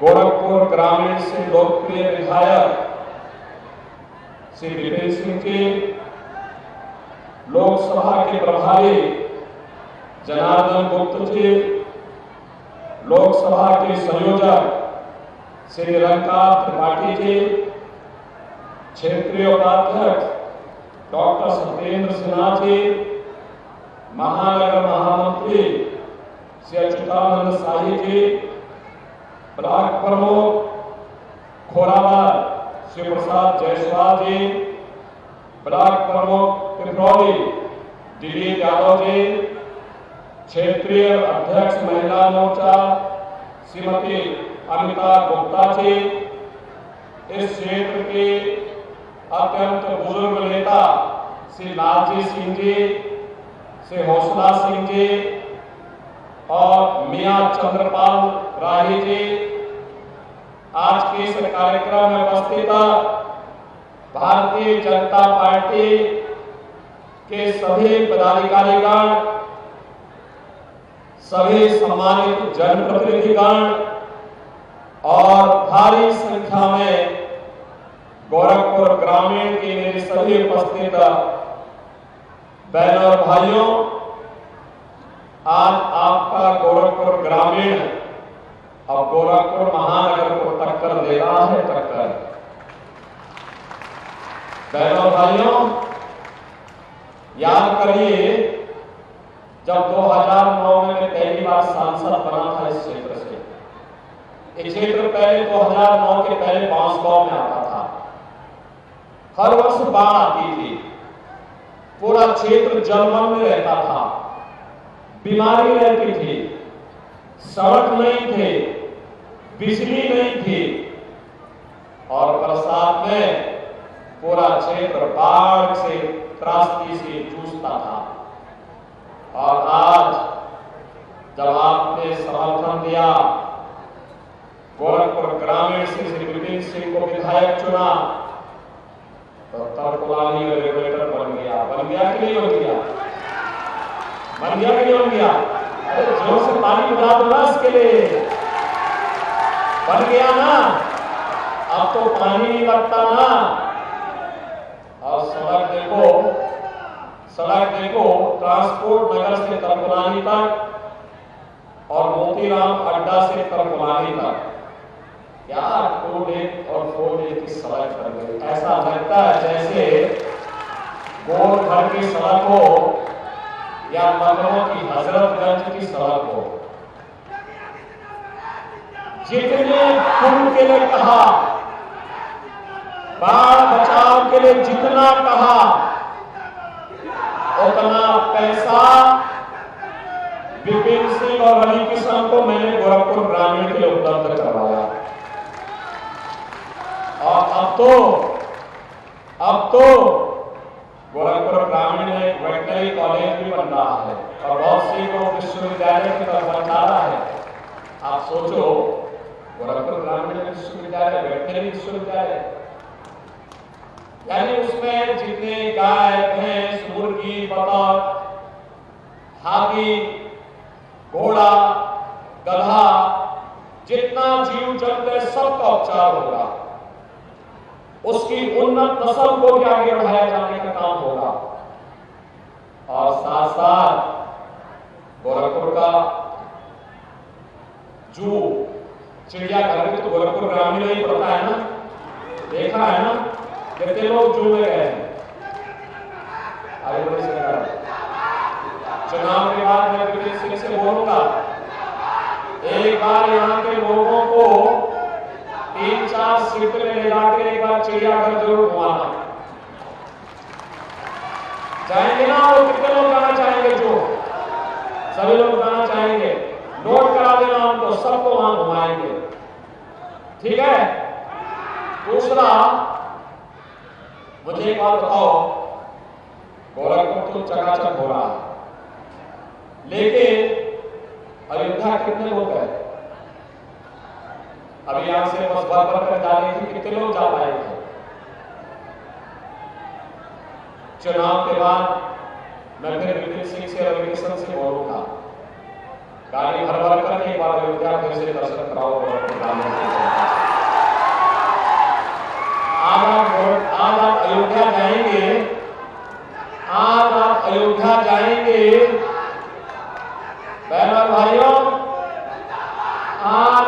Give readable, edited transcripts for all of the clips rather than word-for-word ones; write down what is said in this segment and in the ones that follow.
गोरखपुर ग्रामीण से लोकप्रिय विधायक श्री विपिन सिंह जी, लोकसभा के प्रभारी जनार्दन गुप्ता जी, लोकसभा के संयोजक श्री रंगनाथ त्रिपाठी जी, क्षेत्रीय उपाध्यक्ष डॉक्टर सत्येंद्र सिन्हा जी, महानगर महामंत्री श्री अच्युतानंद शाही जी, ब्लॉक प्रमुख खोराबाद श्री प्रसाद जायसवाल जी, ब्लॉक प्रमुख पिपरौली दिलीप यादव जी, क्षेत्रीय अध्यक्ष महिला मोर्चा श्रीमती अमिता गुप्ता जी, इस क्षेत्र के अत्यंत बुजुर्ग नेता श्री लालजी सिंह जी, श्री हौसला सिंह जी और मियां चंद्रपाल राही जी, आज के इस कार्यक्रम में उपस्थित भारतीय जनता पार्टी के सभी पदाधिकारीगण, सभी सम्मानित जनप्रतिनिधिगण और भारी संख्या में गोरखपुर ग्रामीण के मेरे सभी उपस्थित बहनों और भाइयों, आज आपका गोरखपुर ग्रामीण अब गोरखपुर महानगर को टक्कर दे रहा है। टक्कर बहनों और भाइयों, याद करिए जब 2009 में मैं पहली बार सांसद बना था इस क्षेत्र से। ये क्षेत्र पहले 2009 के पहले बांसगांव में आता था। हर वर्ष बाढ़ आती थी, पूरा क्षेत्र जलमग्न रहता था, बीमारी रहती थी, सड़क नहीं थे, बिजली नहीं थी और बरसात में पूरा क्षेत्र बाढ़ से त्रासदी से जूझता था। और आज जब आपने समर्थन दिया, गोरखपुर ग्रामीण से श्री विपिन सिंह को विधायक चुना, तो तरकुलानी में रेगुलेटर बन गया। बन गया कि नहीं बन गया? बन गया कि नहीं बन गया? अरे जोर से पानी बजा दो ना इसके लिए। बन गया ना? अब तो पानी नहीं लगता ना। और सड़क देखो ट्रांसपोर्ट नगर से तरकुलानी तक और मोतीराम अड्डा से तरकुलानी तक, क्या 2 लेन और 4 लेन की सड़क बन गई। ऐसा लगता है जैसे गोरखपुर की सड़क हो या लखनऊ की हजरतगंज की सड़क हो। जितने पुल के लिए कहा, बाढ़ बचाव के लिए जितना कहा, उतना पैसा विपिन सिंह और अली किशन को मैंने गोरखपुर ग्रामीण के लिए उपलब्ध करवाया। और अब तो गोरखपुर ग्रामीण में एक वेटनरी कॉलेज भी बन रहा है और बहुत सी को विश्वविद्यालय की तरफ बढ़ा रहा है। आप सोचो, गोरखपुर ग्रामीण विश्वविद्यालय, वेटनरी विश्वविद्यालय, यानी उसमें जितने गाय, भैंस, मुर्गी, बतख, हाथी, घोड़ा, गधा, जितना जीव जंतु है सबका उपचार होगा। उसकी उन्नत नस्ल को भी आगे बढ़ाया जाने का काम होगा। और साथ साथ गोरखपुर का जू, चिड़ियाघर में तो गोरखपुर ग्रामीण में ही पड़ता है ना, देखा है ना कितने लोग जू में गए। आगे बढ़े सरकार, चुनाव के बाद मैं विपिन सिंह से बोलूंगा, एक बार यहाँ के लोगों को 3-4 सीट में ले जाकर एक बार चिड़ियाघर जरूर घुमाना। चाहेंगे ना? वो कितने लोग जाना चाहेंगे? जो सभी लोग जाना चाहेंगे। नोट करा देना उनको, सबको वहां घुमाएंगे, ठीक है? दूसरा, मुझे एक बात बताओ, गोरखपुर तो चकाचक हो रहा है, लेकिन अयोध्या कितने लोग गए? अभी यहां से बस भर कर जा रही थी, कितने लोग जा पाएंगे? चुनाव के बाद मैं फिर विपिन सिंह से, रवि किशन से बोलूंगा, गाड़ी भर कर एक बार अयोध्या फिर से दर्शन कराओ।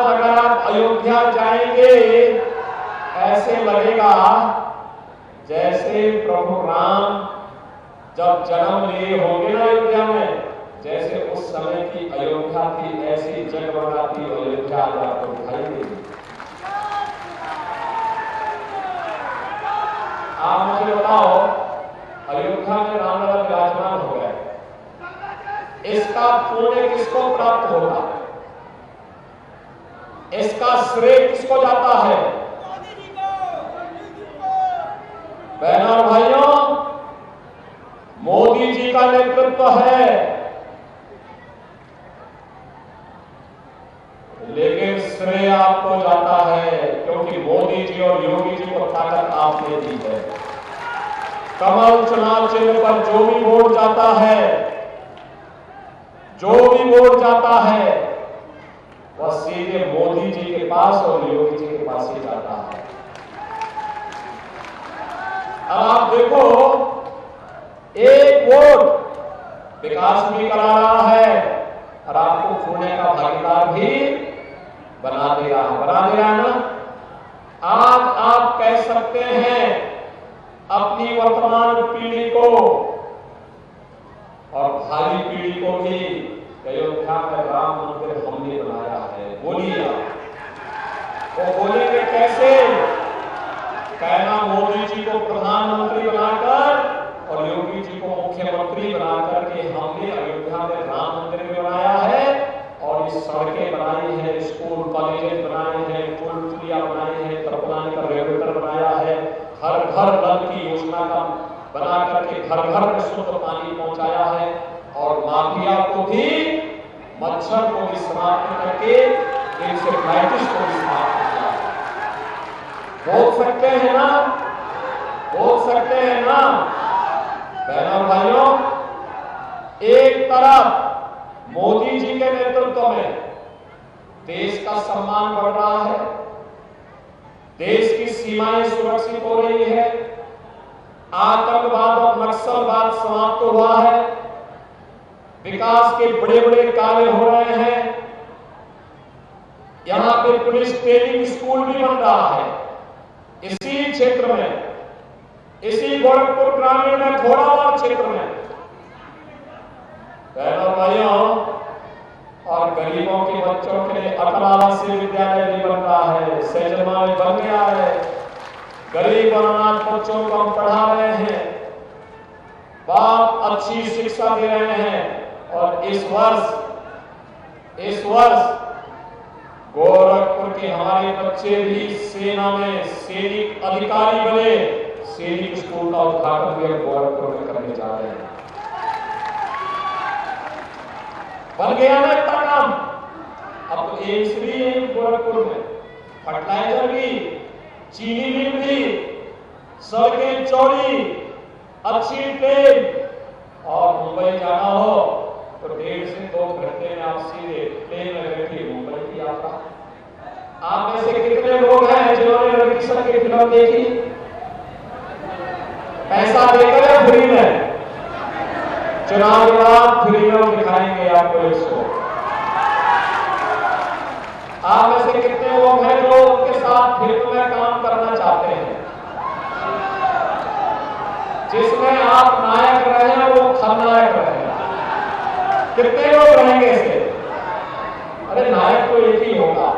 आज अगर आप अयोध्या जाएंगे, ऐसे लगेगा जैसे प्रभु राम जब जन्म लिए होंगे ना अयोध्या में, जैसे उस समय की अयोध्या थी, ऐसी जगमगाती अयोध्या आपको दिखाई देगी। आप मुझे बताओ, अयोध्या में राम लला विराजमान हो गए, इसका पुण्य किसको प्राप्त होगा? इसका श्रेय किसको जाता है? बहनों और भाइयों, मोदी जी का नेतृत्व है, लेकिन श्रेय आपको जाता है, क्योंकि मोदी जी और योगी जी को ताकत आपने दी है। कमल चुनाव चिन्ह पर जो भी वोट जाता है, जो भी वोट जाता है, वह सीधे मोदी जी के पास और योगी जी के पास ही जाता है। अब आप देखो, एक वोट विकास भी करा रहा है और आपको पुण्य का भागीदार भी बना दे रहा है ना। आज आप कह सकते हैं अपनी वर्तमान पीढ़ी को और भावी पीढ़ी को भी, अयोध्या में राम मंदिर हमने बनाया है। बोलिए, वो बोलेंगे कैसे? कहना मोदी जी को प्रधानमंत्री बनाकर और योगी जी को मुख्यमंत्री बनाकर के हमने अयोध्या में राम मंदिर भी बनाया है और इस सड़कें बनाई है, स्कूल कॉलेज बनाए हैं, पुल पुलिया बनाए हैं, तरपलानी का रेगुलेटर बनाया है, हर घर नल की योजना का बना करके घर घर में शुद्ध पानी पहुंचाया है और माफिया को भी, मच्छर को भी समाप्त करके इंसेफ्लाइटिस को भी समाप्त किया है। बोल सकते हैं ना? बोल सकते हैं ना? बहनों और भाइयों, एक तरफ मोदी जी के नेतृत्व में देश का सम्मान बढ़ रहा है, देश की सीमाएं सुरक्षित हो रही है, आतंकवाद और नक्सलवाद समाप्त हुआ है, विकास के बड़े बड़े कार्य हो रहे हैं, यहां पे पुलिस ट्रेनिंग स्कूल भी बन रहा है इसी क्षेत्र में, इसी गोरखपुर ग्रामीण में, घोड़ावाड़ क्षेत्र में। बहनों भाइयों, और गरीबों के बच्चों के लिए अटल आवासीय विद्यालय भी बन रहा है, सैजलमा में बन गया है, गरीब और अनाथ बच्चों को हम पढ़ा रहे हैं, बाप अच्छी शिक्षा दे रहे हैं। और इस वर्ष गोरखपुर के हमारे बच्चे भी सेना में सैनिक अधिकारी बने, सैनिक स्कूल का उद्घाटन भी गोरखपुर में करने जा रहे हैं। बन गया ना इतना काम। अब तो एम्स भी है गोरखपुर में, फर्टिलाइजर भी, चीनी मिल भी, सड़कें चौड़ी, अच्छी ट्रेन, और मुंबई जाना हो तो 1.5 से 2 घंटे में आप सीधे प्लेन में बैठे मुंबई की यात्रा। आप में से कितने लोग हैं जिन्होंने रविकिशन की फिल्म देखी? पैसा देकर या फ्री में? चुनाव के बाद फ्री में दिखाएंगे आपको 100। आप में से कितने लोग हैं जो उनके साथ फिल्म में काम करना चाहते हैं, जिसमें आप नायक रहे वो खलनायक रहे? कितने लोग रहेंगे इसके? अरे नायक तो एक ही होगा,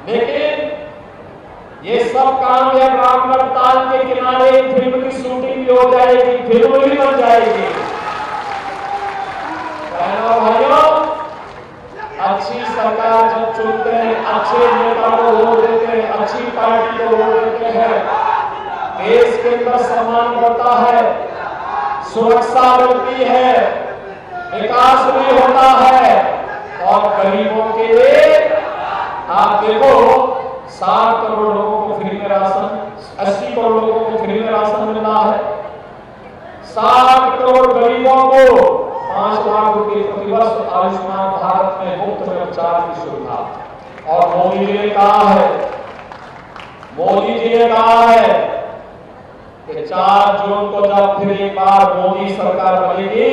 लेकिन ये सब काम या रामगढ़ ताल के किनारे फिल्म की शूटिंग भी हो जाएगी, फिल्म भी बन जाएगी। भाइयों, अच्छी सरकार जब चुनते हैं, अच्छे नेता को वोट देते हैं, अच्छी पार्टी को वोट देते हैं, देश के अंदर सम्मान बढ़ता है, सुरक्षा मिलती है, विकास भी होता है और गरीबों के लिए आप देखो 7 करोड़ लोगों को फ्री में राशन, 80 करोड़ लोगों को फ्री में राशन मिल रहा है, 60 करोड़ गरीबों को 5 लाख रुपए प्रतिवर्ष आयुष्मान भारत में मुफ्त में उपचार की सुविधा। और मोदी जी ने कहा है कि 4 जून को जब फिर एक बार मोदी सरकार बनेगी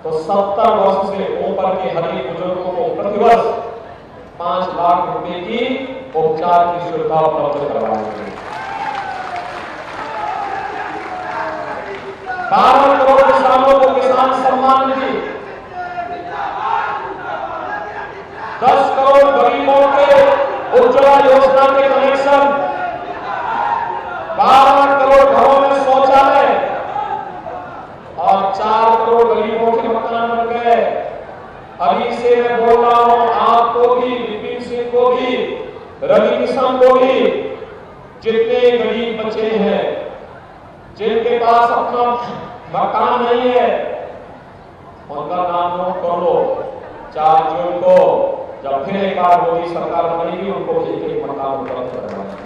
तो तो 70 वर्ष से ऊपर के हर एक बुजुर्गों को प्रतिवर्ष 5 लाख रुपए की उपचार की सुविधा उपलब्ध करवाएंगे। 12 करोड़ किसानों को किसान सम्मान निधि, 10 करोड़ गरीबों के उज्ज्वला योजना के कनेक्शन, 12 करोड़ घरों में शौचालय और 4 करोड़ गरीबों के मकान बन गए। अभी से मैं बोल रहा हूं, आपको भी, विपिन सिंह को भी, रवि किशन को भी, जितने गरीब बच्चे हैं, जिनके पास अपना मकान नहीं है, उनका नाम नोट कर लो। 4 जून को जब फिर एक बार मोदी सरकार बनेगी, उनको एक मकान उपलब्ध करवाएंगे।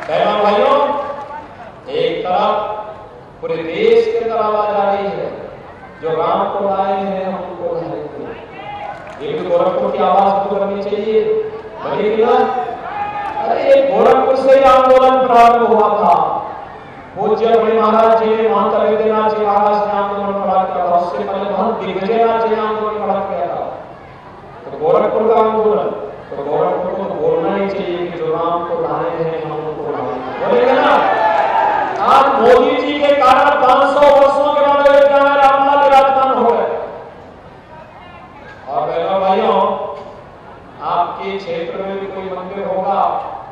बहनों भाइयों, एक तरफ पूरे देश के अंदर आवाज आ रही है, जो राम को लाए हैं हम उनको लाएंगे। ये भी गोरखपुर की आवाज तो करनी चाहिए, बनेगी ना? अरे गोरखपुर से आंदोलन प्रारंभ हुआ था। पूज्य बड़े महाराज जी ने, महंत हरिदेवनाथ जी महाराज ने आंदोलन प्रारंभ किया था। उससे पहले महंत दिग्विजयनाथ जी ने आंदोलन प्रारंभ किया था। तो गोरखपुर का आंदोलन, तो गोरखपुर को बोलना ही चाहिए कि जो राम को लाए हैं हम उनको लाएंगे, बोलेंगे ना? आज मोदी जी के कारण 500 वर्षों के बाद अयोध्या में रामलला विराजमान हो गए। और बहनों भाइयों, आपके क्षेत्र में भी कोई मंदिर होगा,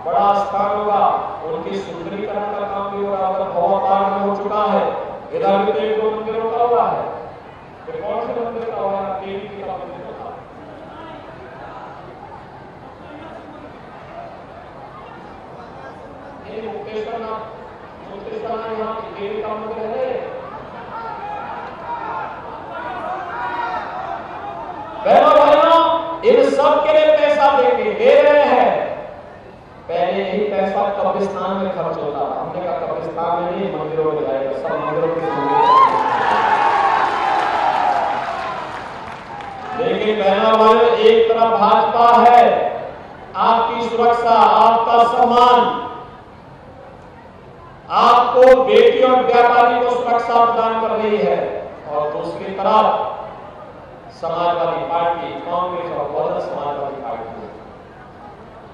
बड़ा स्थान होगा, उनकी सुंदरीकरण का काम भी होगा। अगर भवा पार में हो चुका है, इधर भी तो एक दो मंदिरों का हुआ है। तो कौन से मंदिर का हुआ? देवी जी का मंदिर था। ये मुक्तेश्वर यहाँ देवी का मंदिर है। बहनों भाइयों, इन सब के लिए पैसा देंगे, दे रहे हैं। पहले यही पैसा कब्रिस्तान में खर्च होता था। हमने कहा कब्रिस्तान में नहीं, मंदिरों में जाएगा, सब मंदिरों के। लेकिन बहनों भाइयों, एक तरफ भाजपा है, आपकी सुरक्षा, आपका सम्मान, आपको बेटी और व्यापारी को सुरक्षा प्रदान कर रही है, और दूसरी तरफ समाजवादी पार्टी, कांग्रेस और बहुजन समाजवादी पार्टी,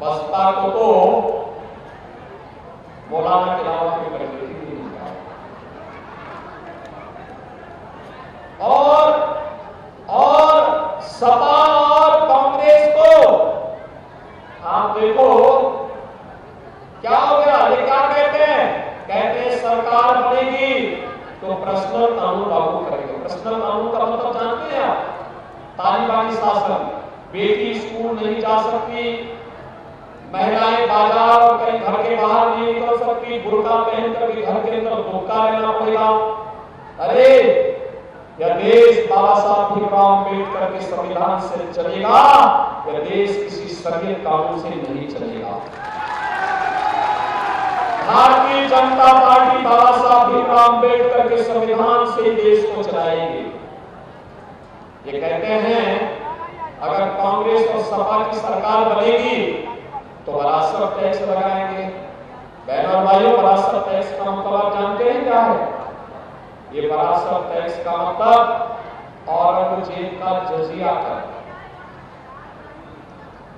बसपा को तो मौलाना के अलावा कोई परिस्थिति नहीं है। और सपा और कांग्रेस को आप देखो क्या हो गया। ये क्या कहते हैं? कहते हैं सरकार बनेगी तो पर्सनल कानून लागू करेंगे। पर्सनल कानून का मतलब जानते हैं आप? तालिबानी शासन, बेटी स्कूल नहीं जा सकती, महिलाएं बाजार और कहीं घर के बाहर नहीं निकल सकती, बुर्का पहनकर के घर के अंदर धोखा रहना पड़ेगा। अरे यह देश बाबा साहब भीमराव अम्बेडकर के संविधान से चलेगा, यह देश किसी शरीयत कानून से नहीं चलेगा। भारतीय जनता पार्टी बाबा साहब भीमराव अम्बेडकर के संविधान से देश को चलाएगी। ये कहते हैं अगर कांग्रेस और सपा की सरकार बनेगी तो वरासत टैक्स लगाएंगे। बहनों भाइयों, वरासत टैक्स का मतलब आप जानते हैं क्या है? ये वरासत टैक्स का मतलब औरंगजेब का जजिया कर।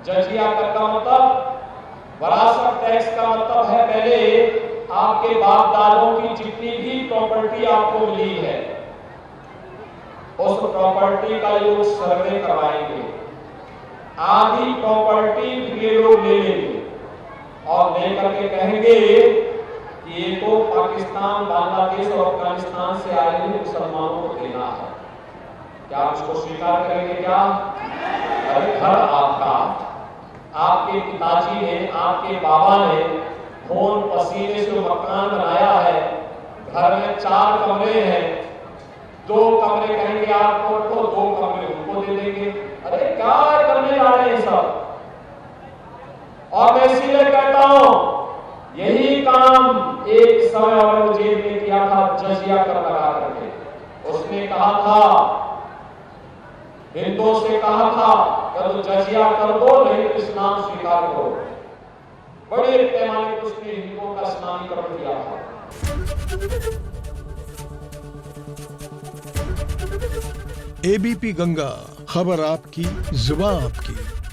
जजिया कर का मतलब, वरासत टैक्स का मतलब है पहले आपके बाप दादों की जितनी भी प्रॉपर्टी आपको मिली है, उस प्रॉपर्टी का लोग सर्वे करवाएंगे। आधी प्रॉपर्टी ये लोग ले लेंगे और लेकर के कहेंगे कि ये तो पाकिस्तान, बांग्लादेश और अफगानिस्तान से आए हुए मुसलमानों को देना है। क्या आप इसको स्वीकार करेंगे? क्या अरे घर आपका, आपके पिताजी ने, आपके बाबा ने खून पसीने से मकान बनाया है, घर में 4 कमरे हैं, 2 कमरे कहेंगे आपको तो 2 कमरे उनको दे देंगे। अरे क्या करने जा रहे हैं सब? और मैं इसीलिए कहता हूं, यही काम एक समय औरंगजेब ने किया था जजिया कर लगा करके। उसने कहा था, हिंदुओं से कहा था कि तो जजिया कर दो, नहीं तो इस्लाम स्वीकार करो। बड़े पैमाने पर उसने हिंदुओं का इस्लामीकरण किया था। एबीपी गंगा, खबर आपकी, जुबान आपकी।